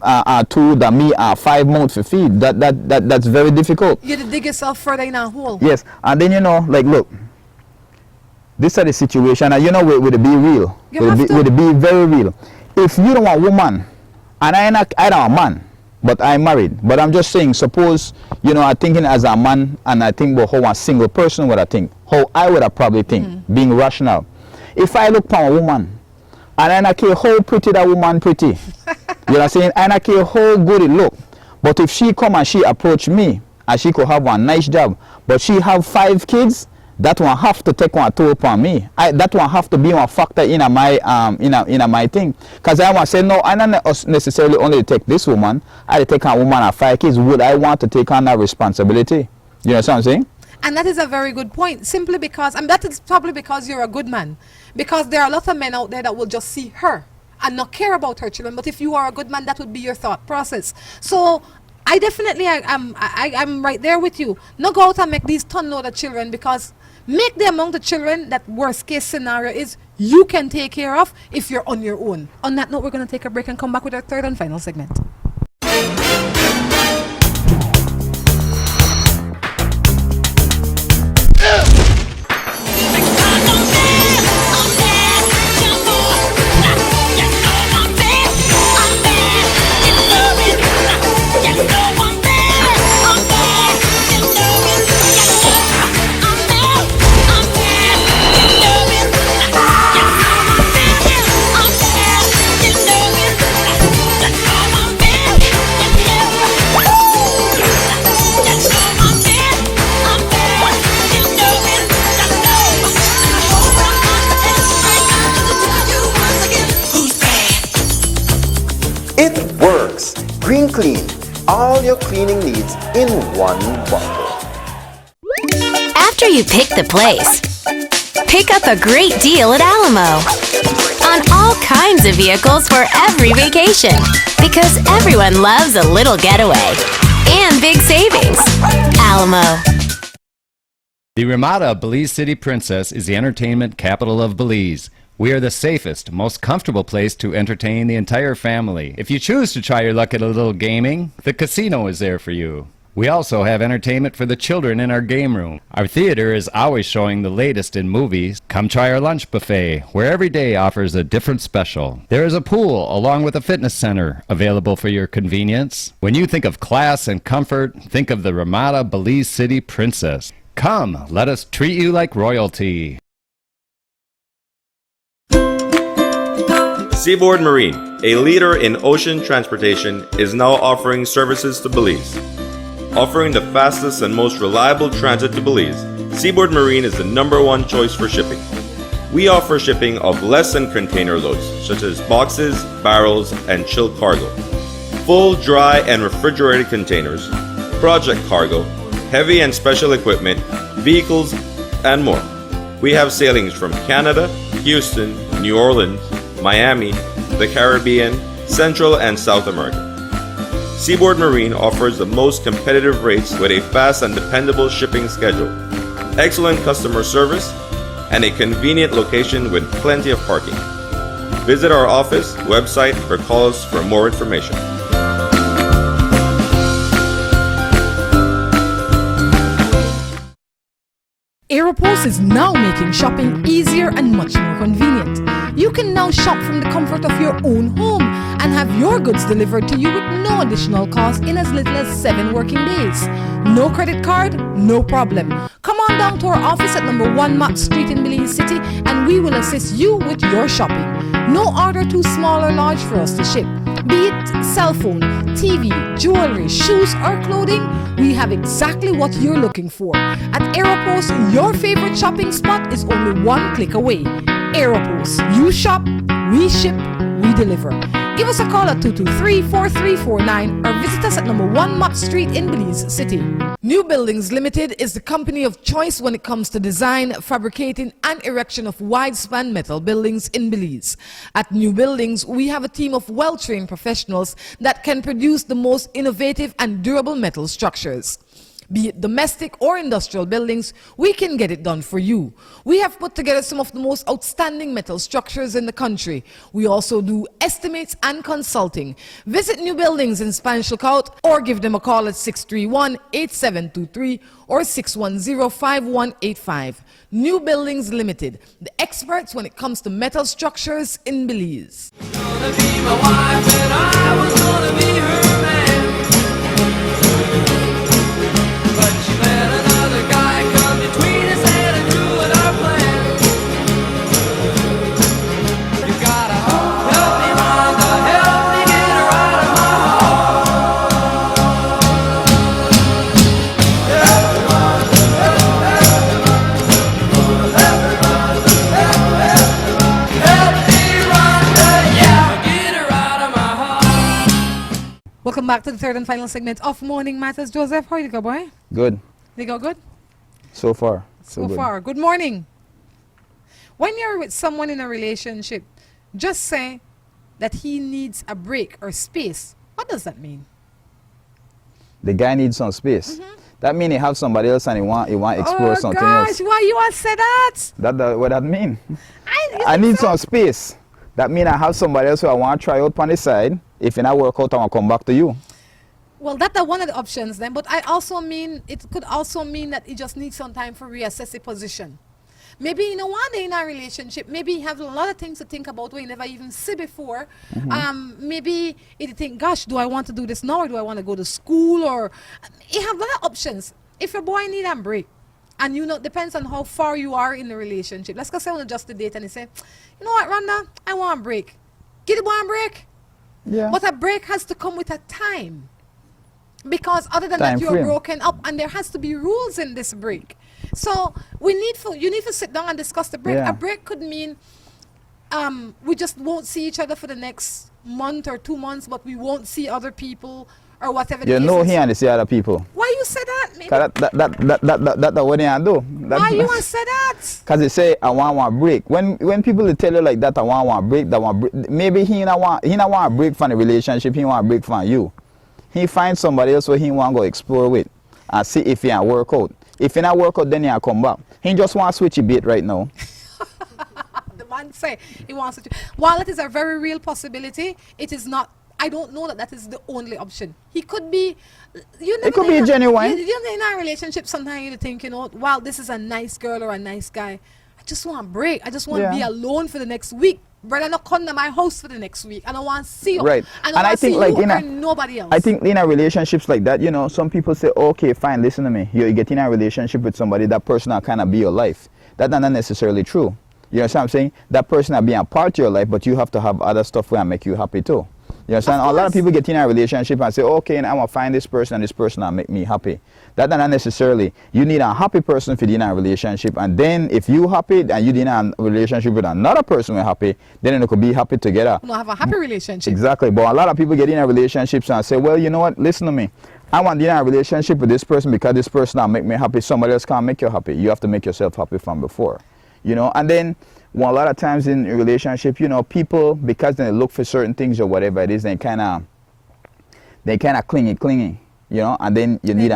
2, that me are 5 mouths to feed. That's very difficult. You dig yourself further in a hole. Yes, and then, you know, like, look, this is the situation, and you know, with the be real, You have to. with the be very real. If you don't want a woman, and I don't want a man, but I'm married, but I'm just saying, suppose, you know, I'm thinking as a man, and I think about how a single person would I think, how I would have probably think, being rational. If I look for a woman, and I don't care how pretty that woman pretty, you know what I'm saying, I don't care how good it look, but if she come and she approach me, and she could have one nice job, but she have 5 kids, that one have to take one toll upon me. That one have to be one factor in my thing. Because I want to say, no, I don't necessarily only take this woman. I take a woman and 5 kids. Would I want to take on that responsibility? You know what I'm saying? And that is a very good point, simply because, and that is probably because you're a good man. Because there are a lot of men out there that will just see her and not care about her children. But if you are a good man, that would be your thought process. So I definitely, I'm right there with you. Not go out and make these ton load of children, because make the amount of children that worst case scenario is you can take care of if you're on your own. On that note, we're going to take a break and come back with our third and final segment. It works. Green Clean. All your cleaning needs in one bottle. After you pick the place, pick up a great deal at Alamo on all kinds of vehicles for every vacation, because everyone loves a little getaway and big savings. Alamo. The Ramada Belize City Princess is the entertainment capital of Belize. We are the safest, most comfortable place to entertain the entire family. If you choose to try your luck at a little gaming, the casino is there for you. We also have entertainment for the children in our game room. Our theater is always showing the latest in movies. Come try our lunch buffet, where every day offers a different special. There is a pool along with a fitness center available for your convenience. When you think of class and comfort, think of the Ramada Belize City Princess. Come, let us treat you like royalty. Seaboard Marine, a leader in ocean transportation, is now offering services to Belize. Offering the fastest and most reliable transit to Belize, Seaboard Marine is the #1 choice for shipping. We offer shipping of less than container loads, such as boxes, barrels, and chilled cargo, full, dry, and refrigerated containers, project cargo, heavy and special equipment, vehicles, and more. We have sailings from Canada, Houston, New Orleans, Miami, the Caribbean, Central and South America. Seaboard Marine offers the most competitive rates with a fast and dependable shipping schedule, excellent customer service, and a convenient location with plenty of parking. Visit our office, website, or call us for more information. Aeropost is now making shopping easier and much more convenient. You can now shop from the comfort of your own home and have your goods delivered to you with no additional cost in as little as 7 working days. No credit card? No problem. Come on down to our office at number 1 Mott Street in Belize City and we will assist you with your shopping. No order too small or large for us to ship. Be it cell phone, TV, jewelry, shoes, or clothing, we have exactly what you're looking for. At Aeropost, your favorite shopping spot is only 1 click away. Aeropost. You shop, we ship, we deliver. Give us a call at 223-4349 or visit us at number 1 Mott Street in Belize City. New Buildings Limited is the company of choice when it comes to design, fabricating, and erection of wide-span metal buildings in Belize. At New Buildings, we have a team of well-trained professionals that can produce the most innovative and durable metal structures. Be it domestic or industrial buildings, we can get it done for you. We have put together some of the most outstanding metal structures in the country. We also do estimates and consulting. Visit New Buildings in Spanish Lookout or give them a call at 631-8723 or 610-5185. New Buildings Limited, the experts when it comes to metal structures in Belize. Gonna be my wife and I was gonna be her man. But she let another guy come between us and it ruined our plan. You gotta help me, Rhonda, help me get her out of my heart. Help me, Rhonda, help me. back to the third and final segment of Morning Matters. Joseph, how you go, boy? Good. They go good? So far. So good. far. Good morning. When you're with someone in a relationship, just say that he needs a break or space. What does that mean? The guy needs some space. That means he have somebody else and he want to explore something else. Why you want to say that? That what that mean? You I think need so? some space. That means I have somebody else who I want to try out on the side. If it not work out, I want to come back to you. Well, that's one of the options then. But I also mean, it could also mean that he just needs some time for reassess the position. Maybe, you know, one day in a relationship, maybe you have a lot of things to think about where you never even see before. Maybe you think, gosh, do I want to do this now or do I want to go to school? Or you have a lot of options. If a boy need a break, and you know, depends on how far you are in the relationship. Let's go say on just the date and he say, you know what, Rhonda, I want a break. Give the boy a break. Yeah. But a break has to come with a time. Because other than Time that, you're frame. broken up and there has to be rules in this break. So you need to sit down and discuss the break. Yeah. A break could mean we just won't see each other for the next month or 2 months, but we won't see other people or whatever the You case know is. he and see other people. Why you say that? Maybe. 'Cause that what they do. Why you want to say that? Because they say I want one break. When people tell you like that, I want one break, maybe he not want a break from the relationship. He want a break from you. He find somebody else where he want to go explore with and see if he can work out. If he not work out, then he come back. He just want to switch a bit right now. The man say he wants to. While it is a very real possibility, it is not. I don't know that is the only option. He could be. It could be genuine. You know, in a relationship, sometimes you think, you know, wow, this is a nice girl or a nice guy. I just want a break. I just want to be alone for the next week. Brother, not come to my house for the next week. I don't want to see you. Right. I don't want to see like you or nobody else. I think in a relationships like that, you know, some people say, okay, fine, listen to me. You get in a relationship with somebody, that person will kind of be your life. That's not necessarily true. You know what I'm saying? That person will be a part of your life, but you have to have other stuff where make you happy too. You understand? A lot of people get in a relationship and say, okay, and I'm going to find this person and this person will make me happy. That's not necessarily. You need a happy person for in a relationship. And then if you happy and you in a relationship with another person who happy, then it could be happy together. You have a happy relationship. Exactly. But a lot of people get in a relationships and say, well, you know what? Listen to me. I want to be in a relationship with this person because this person will make me happy. Somebody else can't make you happy. You have to make yourself happy from before. You know, and then a lot of times in a relationship, you know, people, because they look for certain things or whatever it is, they kind of clingy, you know, and then they need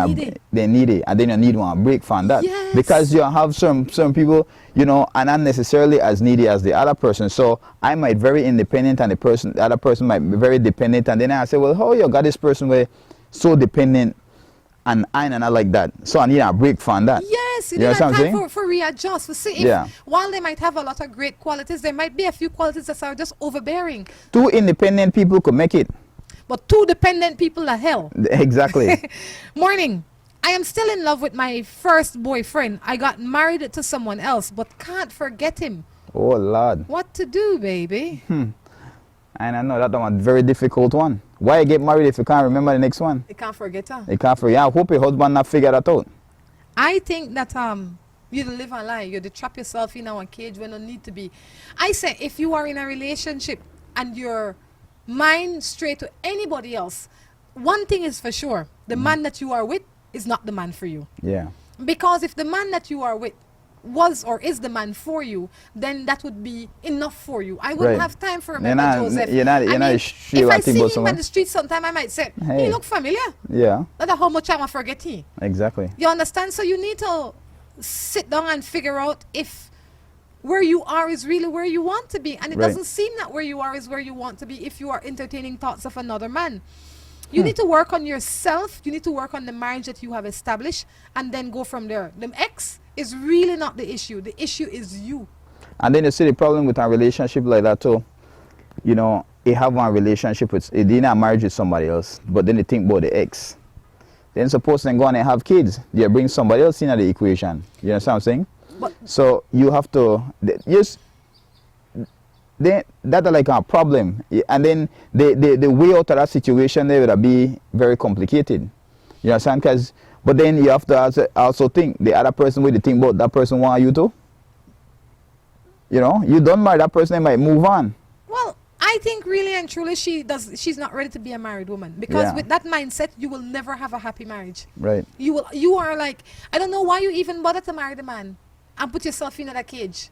it, and then you need one break from that. Yes. Because you have some people, you know, are not necessarily as needy as the other person. So I might be very independent and the other person might be very dependent, and then I say, well, how you got this person where so dependent and I not like that, so I need a break from that. Yes, you know need what I'm that saying? time for readjust. For see, if, while they might have a lot of great qualities, there might be a few qualities that are just overbearing. Two independent people could make it. But two dependent people are hell. Exactly. Morning. I am still in love with my first boyfriend. I got married to someone else, but can't forget him. Oh, Lord. What to do, baby? And I know that one very difficult one. Why you get married if you can't remember the next one? You can't forget her. You can't forget. I hope your husband not figure that out. I think that you live a lie. You trap yourself in a cage when you need to be. I say if you are in a relationship and your mind straight to anybody else, one thing is for sure: the man that you are with is not the man for you. Yeah. Because if the man that you are with was or is the man for you, then that would be enough for you. I wouldn't have time for him, Joseph. If I see him on the street sometime, I might say, he look familiar. Yeah. That's how much I'm forget him. Exactly. You understand? So you need to sit down and figure out if where you are is really where you want to be. And it doesn't seem that where you are is where you want to be if you are entertaining thoughts of another man. You need to work on yourself. You need to work on the marriage that you have established and then go from there. The ex is really not the issue. The issue is you. And then you see the problem with a relationship like that too. You know, you have one relationship with, you did not marriage with somebody else, but then you think about the ex. Then suppose they go on and have kids. You bring somebody else into the equation. You understand what I'm saying? But so you have to, just, that's like a problem. And then the way out of that situation, they would be very complicated. You understand? But then you have to also think, the other person with the think about that person want you to. You know, you don't marry that person, they might move on. well, I I think really and truly she's not ready to be a married woman, because with that mindset you will never have a happy marriage. Right. You are like, I don't know why you even bother to marry the man and put yourself in that cage.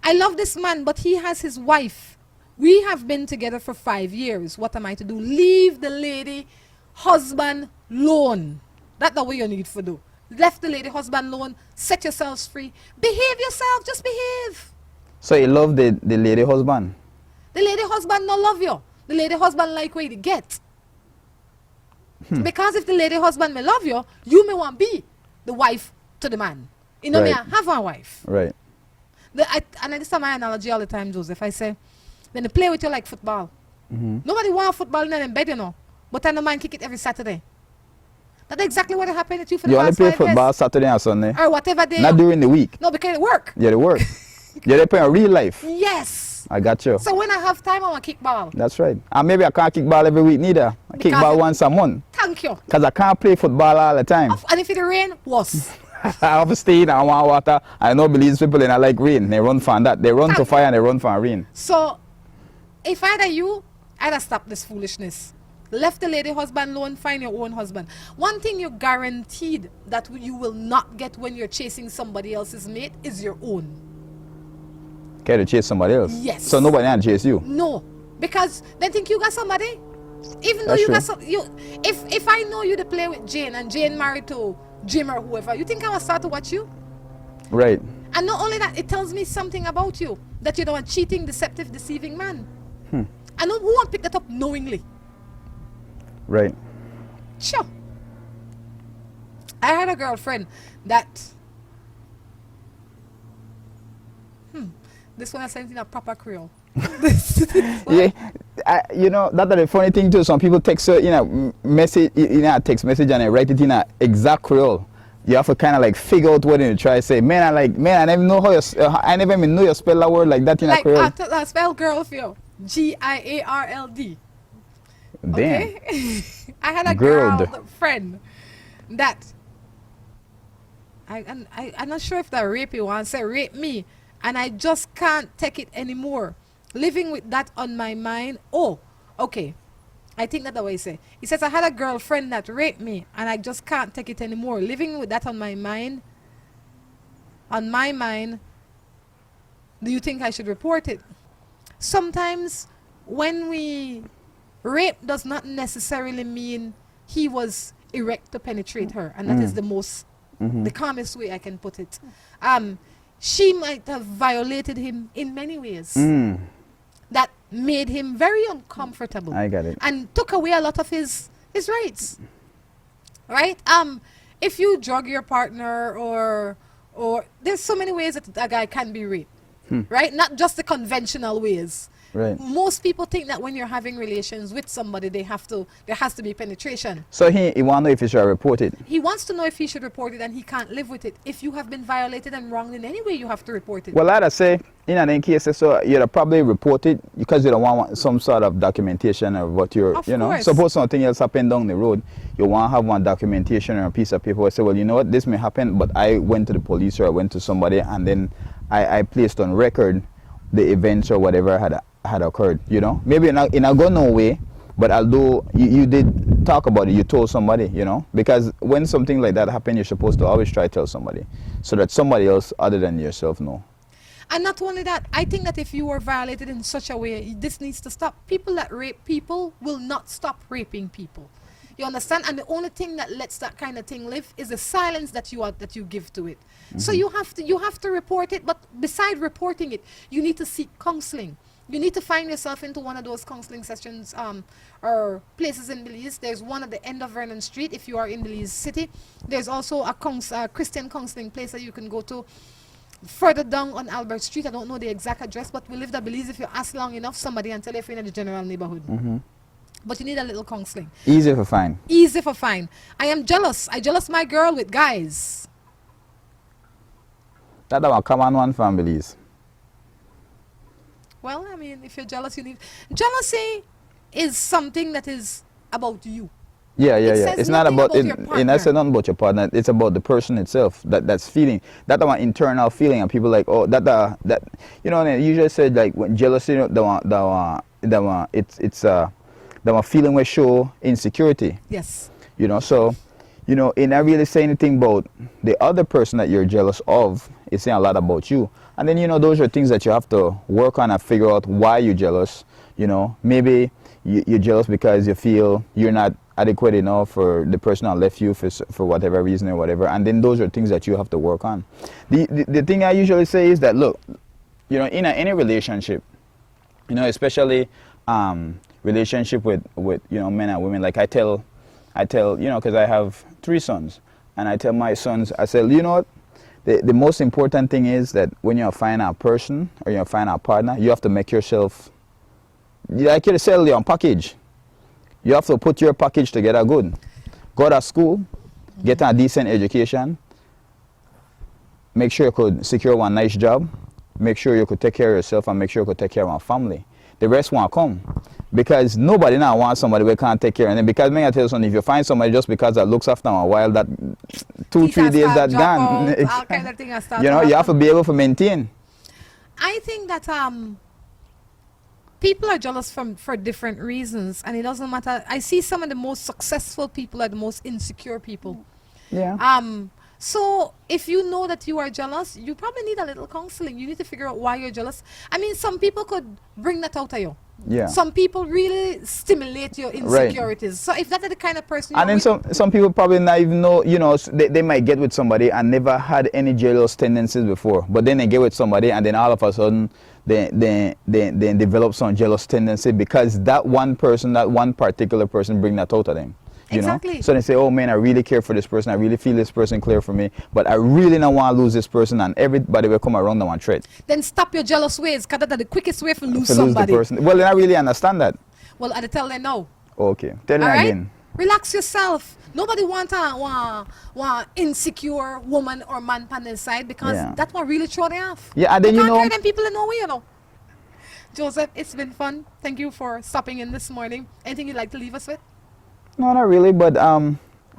I love this man, but he has his wife. We have been together for 5 years. What am I to do? Leave the lady husband alone. That's the way you need to do. Left the lady husband alone, set yourselves free. Behave yourself, just behave. So you love the lady husband? The lady husband don't love you. The lady husband like where you get. Because if the lady husband may love you, you may want to be the wife to the man. You know, me, I have a wife. Right. And this is my analogy all the time, Joseph. I say, then they play with you like football. Nobody want football in them bed, you know. But I know man kick it every Saturday. That's exactly what happened to you for the You only past play 5 football years. Saturday and Sunday? Or whatever day. Not during the week? No, because it work. Yeah, they work. Yeah, they play in real life. Yes. I got you. So when I have time, I want to kick ball. That's right. And maybe I can't kick ball every week neither. I kick Because ball once a month. Thank you. Because I can't play football all the time. And if it rain, worse. I have to stay in, I want water. I know Belize people and I like rain. They run from that. They run to fire and they run from rain. So if I were you, I'd have stopped this foolishness. Left the lady husband alone, find your own husband. One thing you're guaranteed that you will not get when you're chasing somebody else's mate is your own. Care to chase somebody else? Yes. So nobody can chase you? No, because they think you got somebody. Even though That's you true. got some, if I know you to play with Jane and Jane married to Jim or whoever, you think I will start to watch you? Right. And not only that, it tells me something about you, that you're a cheating, deceptive, deceiving man. I know who won't pick that up knowingly. Right. Sure. I had a girlfriend that this one I sent in a proper Creole. Yeah, you know, that's the funny thing too. Some people text in a message, in a text message, and they write it in a exact Creole. You have to kind of like figure out what you try to say. Man, I never know how I never even know you spell that word like that in a Like Creole. I spell girl for you. Giarld. Damn. Okay? I had a Girled. girl friend that I'm not sure if that rape you want to say rape me, and I just can't take it anymore. Living with that on my mind. Oh, okay. I think that's the way he say. He says I had a girlfriend that raped me and I just can't take it anymore. Living with that on my mind. On my mind. Do you think I should report it? Sometimes when we rape does not necessarily mean he was erect to penetrate her, and that is the most the calmest way I can put it. She might have violated him in many ways that made him very uncomfortable. I got it. And took away a lot of his rights. Right? If you drug your partner or there's so many ways that a guy can be raped. Right? Not just the conventional ways. Right. Most people think that when you're having relations with somebody, there has to be penetration. So he want to know if he should report it. He wants to know if he should report it, and he can't live with it. If you have been violated and wronged in any way, you have to report it. Well, like I say, in an case, so you'd probably report it because you don't want some sort of documentation of what you're, Of you know. course. Suppose something else happened down the road, you want to have one documentation or a piece of paper. Say, well, you know what, this may happen, but I went to the police or I went to somebody, and then I placed on record the events or whatever had occurred. You know, maybe in a go no way, but although you did talk about it, you told somebody, you know, because when something like that happens, you're supposed to always try to tell somebody so that somebody else other than yourself know. And not only that, I think that if you were violated in such a way, this needs to stop. People that rape people will not stop raping people. You understand? And the only thing that lets that kind of thing live is the silence that you give to it. So you have to report it, but beside reporting it, you need to seek counseling. You need to find yourself into one of those counseling sessions or places in Belize. There's one at the end of Vernon Street if you are in Belize City. There's also a Christian counseling place that you can go to further down on Albert Street. I don't know the exact address, but we live at Belize. If you ask long enough, somebody can tell you if you're in the general neighborhood. But you need a little counseling. Easy for fine. Easy for fine. I am jealous. I jealous my girl with guys. That's a common one for Belize. Well, I mean, if you're jealous, you need... Jealousy is something that is about you. Yeah. says It's not nothing about about your it. partner. It's not about your partner. It's about the person itself. That's feeling. That's one internal feeling, and people like, oh, that you know. They usually say like when jealousy, that feeling will show insecurity. Yes. You know, so, you know, it not really say anything about the other person that you're jealous of. It's saying a lot about you. And then, you know, those are things that you have to work on and figure out why you're jealous. You know, maybe you're jealous because you feel you're not adequate enough for the person that left you for whatever reason or whatever. And then those are things that you have to work on. The thing I usually say is that, look, you know, in any relationship, you know, especially relationship with you know, men and women, like I tell you know, because I have 3 sons, and I tell my sons, I say, you know what, the most important thing is that when you find a person or you find a partner, you have to make yourself, like you sell your own package. You have to put your package together good. Go to school, get a decent education, make sure you could secure one nice job, make sure you could take care of yourself, and make sure you could take care of our family. The rest won't come. Because nobody now wants somebody we can't take care of. And because may I tell you something, if you find somebody just because that looks after them a while, that 2-3 days that's gone. All kind of thing You know, you have to be able to maintain. I think that people are jealous for different reasons, and it doesn't matter. I see some of the most successful people are the most insecure people. Yeah. So if you know that you are jealous, you probably need a little counseling. You need to figure out why you're jealous. I mean, some people could bring that out of you. Yeah. Some people really stimulate your insecurities. So if that's the kind of person you And then some people probably not even know, you know, they might get with somebody and never had any jealous tendencies before. But then they get with somebody and then all of a sudden they develop some jealous tendency because that one person, that one particular person bring that out of them. You exactly. know? So they say, oh man, I really care for this person. I really feel this person care for me. But I really don't want to lose this person, and everybody will come around them and threat. Then stop your jealous ways, because that's the quickest way to lose to somebody. Lose the person. Well, then I really understand that. Well, I tell them no. Okay. Tell them right? again. Relax yourself. Nobody want a insecure woman or man on their side, because that will really throw them off. Yeah, and then you know. Can't carry them people in no way, you know. Joseph, it's been fun. Thank you for stopping in this morning. Anything you'd like to leave us with? No, not really, but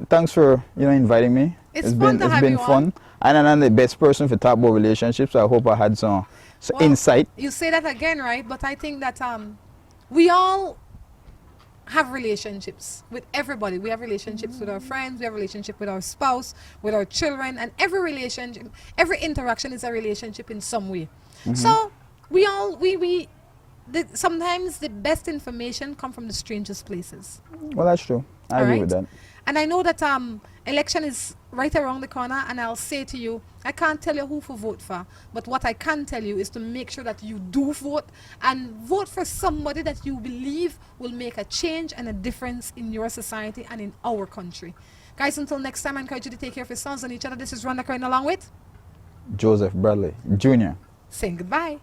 thanks for, you know, inviting me. It's fun to have been you fun. on. And I'm the best person for talk about relationships, so I hope I had some insight. You say that again, right? But I think that we all have relationships with everybody. We have relationships with our friends, we have relationship with our spouse, with our children, and every relationship, every interaction is a relationship in some way. So sometimes the best information come from the strangest places. Well, that's true. I agree with that. And I know that election is right around the corner, and I'll say to you, I can't tell you who to vote for, but what I can tell you is to make sure that you do vote, and vote for somebody that you believe will make a change and a difference in your society and in our country. Guys, until next time, I encourage you to take care of yourselves and each other. This is Rhonda Crichton along with Joseph Bradley Jr. saying goodbye.